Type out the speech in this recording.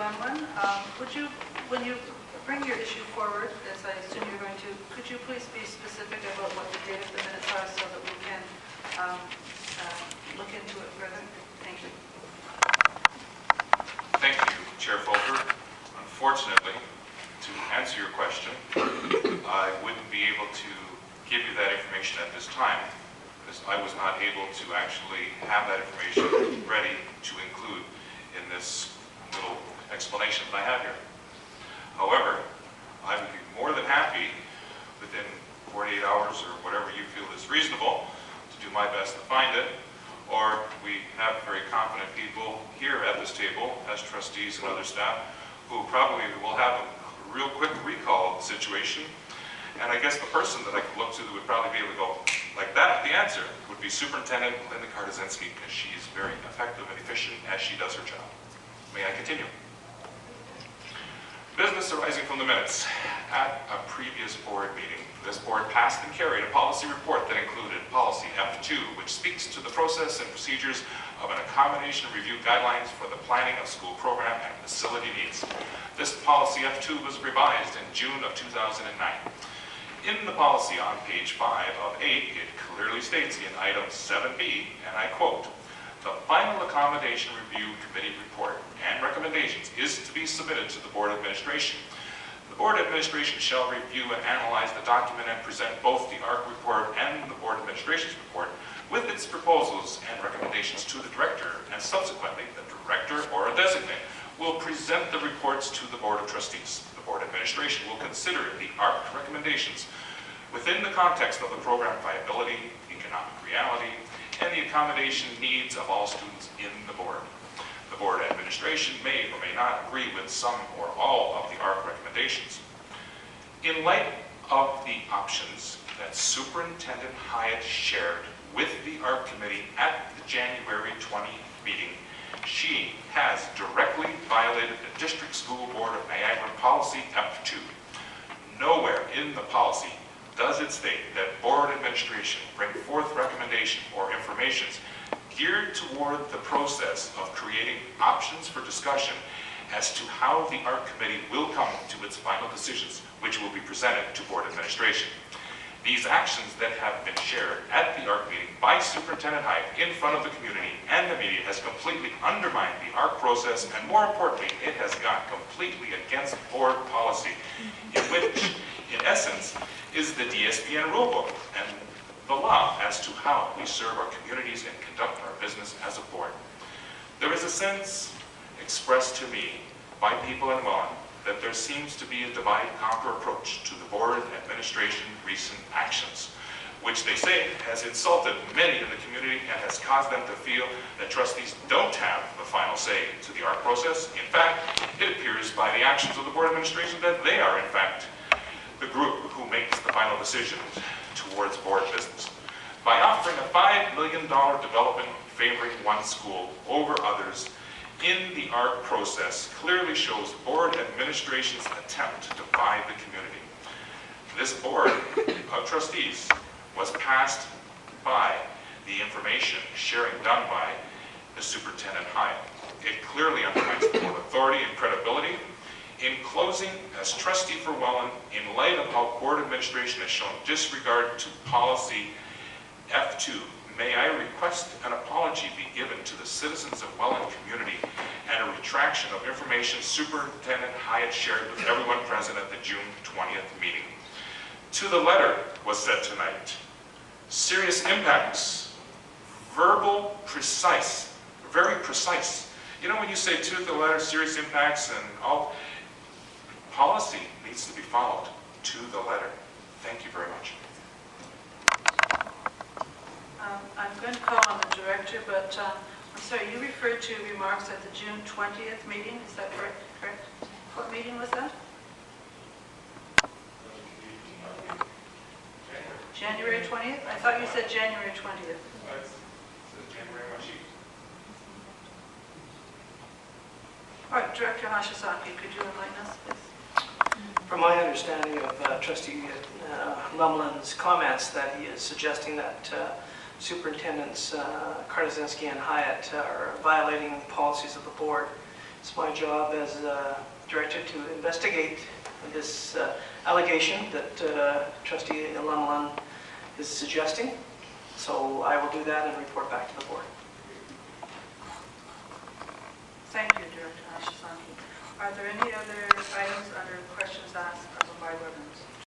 Lemelin. When you bring your issue forward, as I assume you're going to, could you please be specific about what the date of the minutes are so that we can look into it further? Thank you. Thank you, Chair Folker. Unfortunately, to answer your question, I wouldn't be able to give you that information at this time because I was not able to actually have that information ready to include in this little explanation that I have here. However, I would be more than happy within 48 hours or whatever you feel is reasonable to do my best to find it. Or we have very confident people here at this table as trustees and other staff who probably will have a real quick recall of the situation. And I guess the person that I could look to that would probably be able to go like that, the answer would be Superintendent Linda Kartazinski, because she is very effective and efficient as she does her job. May I continue? Business arising from the minutes. At a previous board meeting, this board passed and carried a policy report that included policy F2, which speaks to the process and procedures of an accommodation review guidelines for the planning of school program and facility needs. This policy F2 was revised in June of 2009. In the policy on page 5 of 8, it clearly states in item 7B, and I quote, "The final accommodation review committee report and recommendations is to be submitted to the Board of Administration. The Board of Administration shall review and analyze the document and present both the ARC report and the Board of Administration's report with its proposals and recommendations to the Director, and subsequently the Director or a designate will present the reports to the Board of Trustees. The Board of Administration will consider the ARC recommendations within the context of the program viability, economic reality, and the accommodation needs of all students in the board. The Board of Administration may or may not agree with some or all of the ARC recommendations. In light of the options that Superintendent Hyatt shared with the ARC Committee at the January 20 meeting, she has directly violated the District School Board of Niagara Policy F2. Nowhere in the policy does it state that Board Administration bring forth recommendation or informations geared toward the process of creating options for discussion as to how the ARC Committee will come to its final decisions, which will be presented to Board Administration. These actions that have been shared at the ARC meeting by Superintendent Hyatt in front of the community and the media has completely undermined the ARC process, and more importantly, it has gone completely against board policy, in which, in essence, is the DSBN rulebook and the law as to how we serve our communities and conduct our business as a board. There is a sense expressed to me by people in Welland that there seems to be a divide-and-conquer approach to the Board Administration recent actions, which they say has insulted many in the community and has caused them to feel that trustees don't have the final say to the ARC process. In fact, it appears by the actions of the Board Administration that they are, in fact, the group who makes the final decision towards board business. By offering a $5 million development favoring one school over others in the ARC process clearly shows Board Administration's attempt to divide the community. This Board of Trustees was passed by the information sharing done by the Superintendent Hyatt. It clearly undermines the board authority and credibility. In closing, as trustee for Welland, in light of how Board Administration has shown disregard to policy F2, may I request an apology be given to the citizens of Welland community and a retraction of information Superintendent Hyatt shared with everyone present at the June 20th meeting. To the letter was said tonight, serious impacts, verbal, precise, very precise. You know when you say to the letter, serious impacts and all, policy needs to be followed to the letter. Thank you very much. I'm going to call on the Director, but I'm sorry, you referred to remarks at the June 20th meeting, is that correct? What meeting was that? January 20th? I thought you said January 20th. January All right, Director Hashizaki, could you enlighten us, please? From my understanding of Trustee Lemelin's comments, that he is suggesting that Superintendents Kartazinski and Hyatt are violating policies of the board. It's my job as director to investigate this allegation that Trustee Lemelin is suggesting. So I will do that and report back to the board. Thank you, Director Ashesani. Are there any other items under questions asked of the board members?